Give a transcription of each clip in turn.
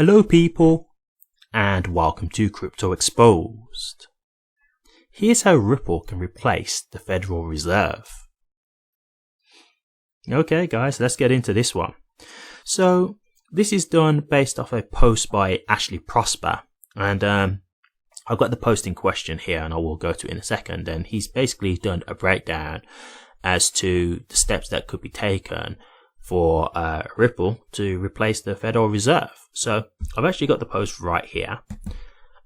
Hello people, and welcome to Crypto Exposed. Here's how Ripple can replace the Federal Reserve. Okay guys, let's get into this one. So this is done based off a post by Ashley Prosper, and I've got the post in question here and I will go to it in a second, and he's basically done a breakdown as to the steps that could be taken for Ripple to replace the Federal Reserve. So I've actually got the post right here.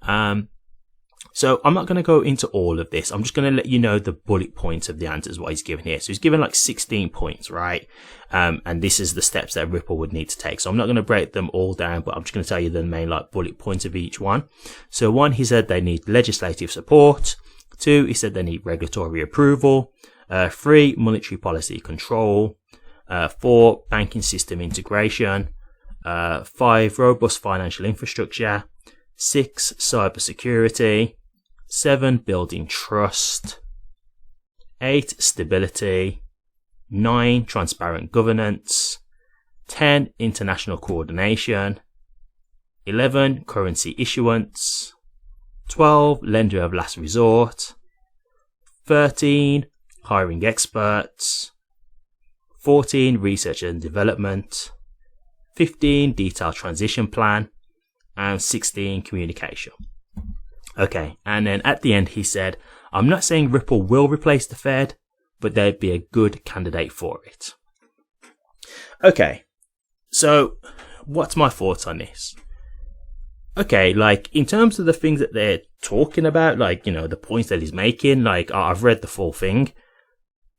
So I'm not going to go into all of this. I'm just going to let you know the bullet points of the answers what he's given here. So he's given like 16 points, right? And this is the steps that Ripple would need to take. So I'm not going to break them all down, but I'm just going to tell you the main like bullet points of each one. So 1, he said they need legislative support. 2, he said they need regulatory approval. 3, monetary policy control. 4, banking system integration. 5, robust financial infrastructure. 6, cybersecurity. 7, building trust. 8, stability. 9, transparent governance. 10, international coordination. 11, currency issuance. 12, lender of last resort. 13, hiring experts. 14, research and development. 15, detailed transition plan. And 16, communication. Okay, and then at the end he said, I'm not saying Ripple will replace the Fed, but they'd be a good candidate for it. Okay, so what's my thoughts on this? Okay, like in terms of the things that they're talking about, like, you know, the points that he's making, like I've read the full thing.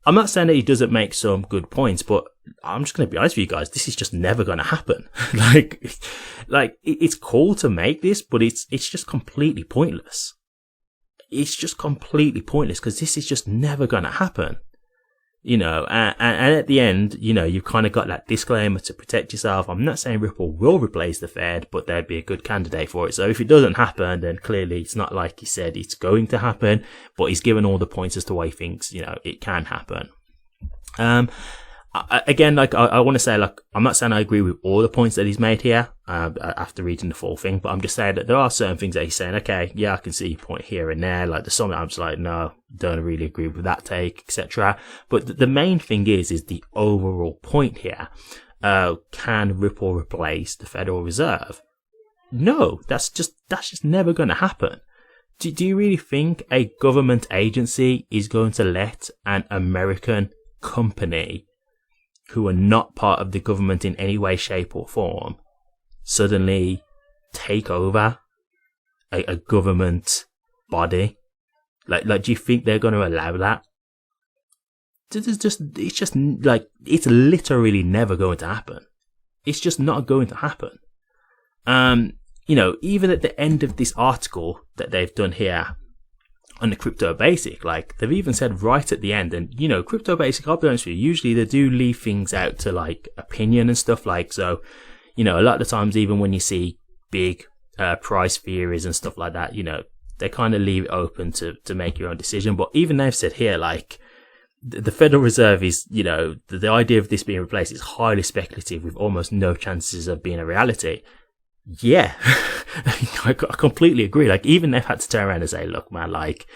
I'm not saying that he doesn't make some good points, but I'm just going to be honest with you guys. This is just never going to happen. like it's cool to make this, but it's just completely pointless. It's just completely pointless because this is just never going to happen. You know, and at the end, you know, you've kind of got that disclaimer to protect yourself. I'm not saying Ripple will replace the Fed, but they'd be a good candidate for it. So if it doesn't happen, then clearly it's not like he said it's going to happen, but he's given all the points as to why he thinks, you know, it can happen. Again, like I want to say, like, I'm not saying I agree with all the points that he's made here after reading the full thing, but I'm just saying that there are certain things that he's saying, okay, yeah, I can see your point here and there. Like there's something I'm just like, no, don't really agree with that take, etc. But the main thing is the overall point here. Can Ripple replace the Federal Reserve? No, that's just never going to happen. Do you really think a government agency is going to let an American company who are not part of the government in any way, shape or form suddenly take over a government body? Like, do you think they're going to allow that? It's just like, it's literally never going to happen. It's just not going to happen. You know, even at the end of this article that they've done here on the Crypto Basic, like they've even said right at the end, and you know, Crypto Basic, I'll be honest with you, usually they do leave things out to like opinion and stuff, like, so, you know, a lot of the times even when you see big price theories and stuff like that, you know, they kind of leave it open to make your own decision. But even they've said here, like, the Federal Reserve is, you know, the idea of this being replaced is highly speculative with almost no chances of being a reality. Yeah, I completely agree. Like, even they've had to turn around and say, look, man, like,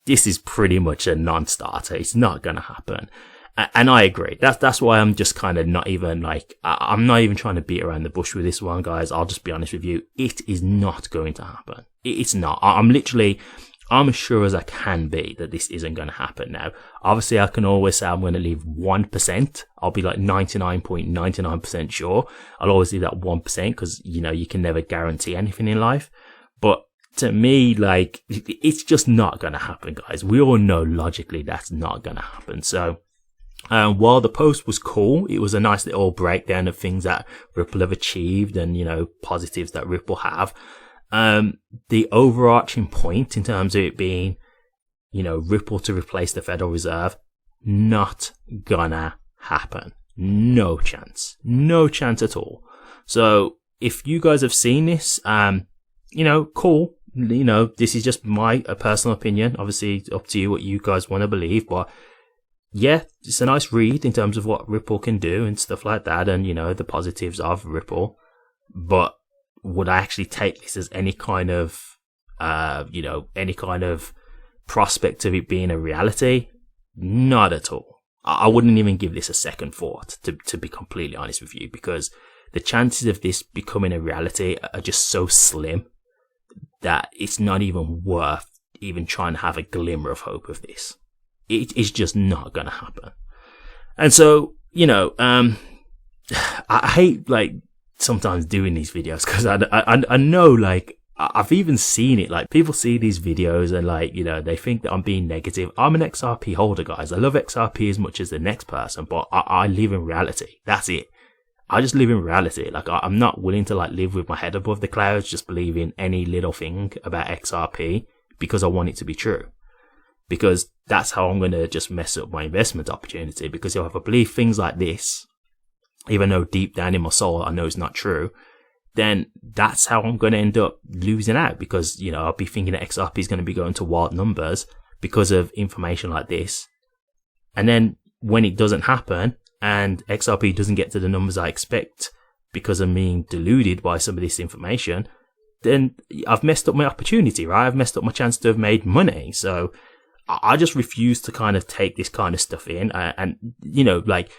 this is pretty much a non-starter. It's not going to happen. And I agree. That's why I'm just kind of not even like, I'm not even trying to beat around the bush with this one, guys. I'll just be honest with you. It is not going to happen. It's not. I'm as sure as I can be that this isn't going to happen. Now, obviously, I can always say I'm going to leave 1%. I'll be like 99.99% sure. I'll always leave that 1% because, you know, you can never guarantee anything in life. But to me, like, it's just not going to happen, guys. We all know logically that's not going to happen. So, while the post was cool, it was a nice little breakdown of things that Ripple have achieved and, you know, positives that Ripple have. The overarching point in terms of it being, you know, Ripple to replace the Federal Reserve, not gonna happen. No chance at all. So if you guys have seen this, you know, cool. You know, this is just my personal opinion. Obviously, it's up to you what you guys want to believe, but yeah, it's a nice read in terms of what Ripple can do and stuff like that, and, you know, the positives of Ripple. But would I actually take this as any kind of, any kind of prospect of it being a reality? Not at all. I wouldn't even give this a second thought, to be completely honest with you, because the chances of this becoming a reality are just so slim that it's not even worth even trying to have a glimmer of hope of this. It's just not going to happen. And so, I hate like sometimes doing these videos because I know, like, I've even seen it, like people see these videos and like, they think that I'm being negative. I'm an XRP holder, guys. I love XRP as much as the next person, but I live in reality. That's it. I just live in reality. Like, I'm not willing to like live with my head above the clouds, just believing any little thing about XRP because I want it to be true. Because that's how I'm going to just mess up my investment opportunity. Because if I believe things like this, even though deep down in my soul I know it's not true, then that's how I'm going to end up losing out. Because, I'll be thinking that XRP is going to be going to wild numbers because of information like this. And then when it doesn't happen and XRP doesn't get to the numbers I expect because I'm being deluded by some of this information, then I've messed up my opportunity, right? I've messed up my chance to have made money. So I just refuse to kind of take this kind of stuff in. And like,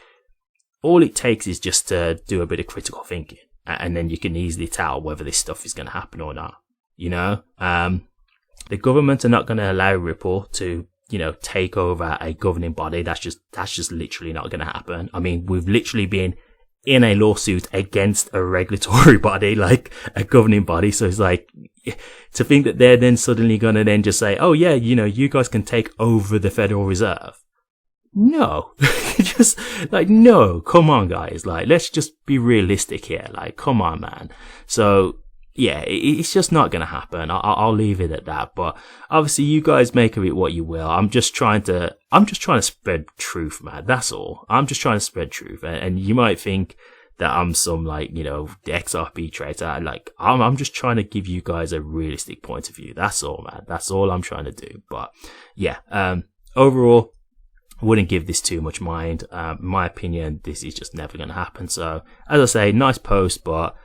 all it takes is just to do a bit of critical thinking. And then you can easily tell whether this stuff is going to happen or not. The government are not going to allow Ripple to, take over a governing body. That's just literally not going to happen. I mean, we've literally been in a lawsuit against a regulatory body, like a governing body. So it's like, to think that they're then suddenly going to then just say, oh yeah, you guys can take over the Federal Reserve. No, just like, no, come on guys. Like, let's just be realistic here. Like, come on, man. So yeah, it's just not going to happen. I'll leave it at that. But obviously you guys make of it what you will. I'm just trying to spread truth, man. That's all. I'm just trying to spread truth. And you might think that I'm some like, the XRP trader. Like, I'm just trying to give you guys a realistic point of view. That's all, man. That's all I'm trying to do. But yeah, overall, wouldn't give this too much mind. In my opinion, this is just never going to happen. So, as I say, nice post, but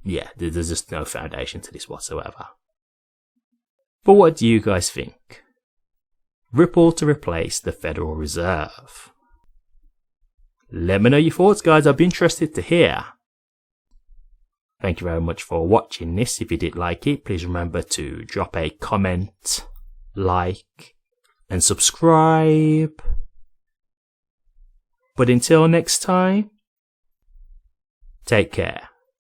yeah, there's just no foundation to this whatsoever. But what do you guys think? Ripple to replace the Federal Reserve? Let me know your thoughts, guys. I'd be interested to hear. Thank you very much for watching this. If you did like it, please remember to drop a comment, like, and subscribe. But until next time, take care.